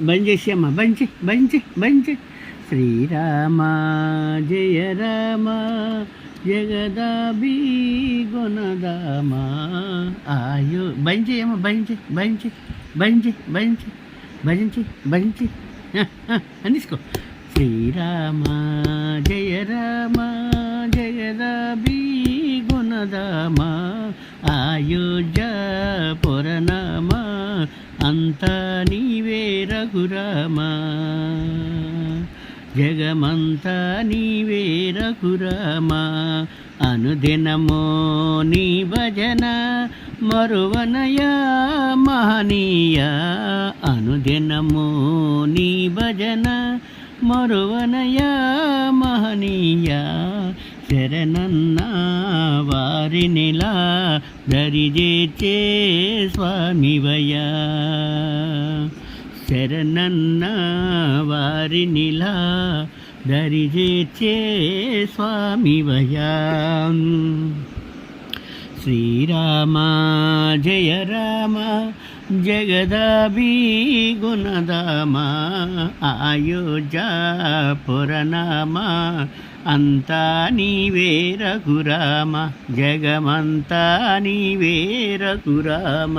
బంద్ చేసి అమ్మ బంద్ శ్రీరామ జయ రామ జగదాభి గుణదామ ఆయు బంద్ చేయమ్మ భజించి అందిసుకో శ్రీరామ జయ రామ జగదాభి గుణదామ ఆయుజ పురనామ అంతా నీవే రఘురామా జగమంతా నీవే రఘురామా అనుదినమో నీ భజన మరువనయా మహనీయ అనుదినమో నీ భజన మరువనయా మహనీయ శరణన్న వారినిలా దరిజేచే స్వామివయ్యా శరణన్న వారినిలా దరిజేచే స్వామివయ్యా శ్రీరామ జయ రామ జగదాభి గుణదామ ఆయోజ పురనామ అంతా నీవే రఘురామ జగమంతా నీవే రఘురామ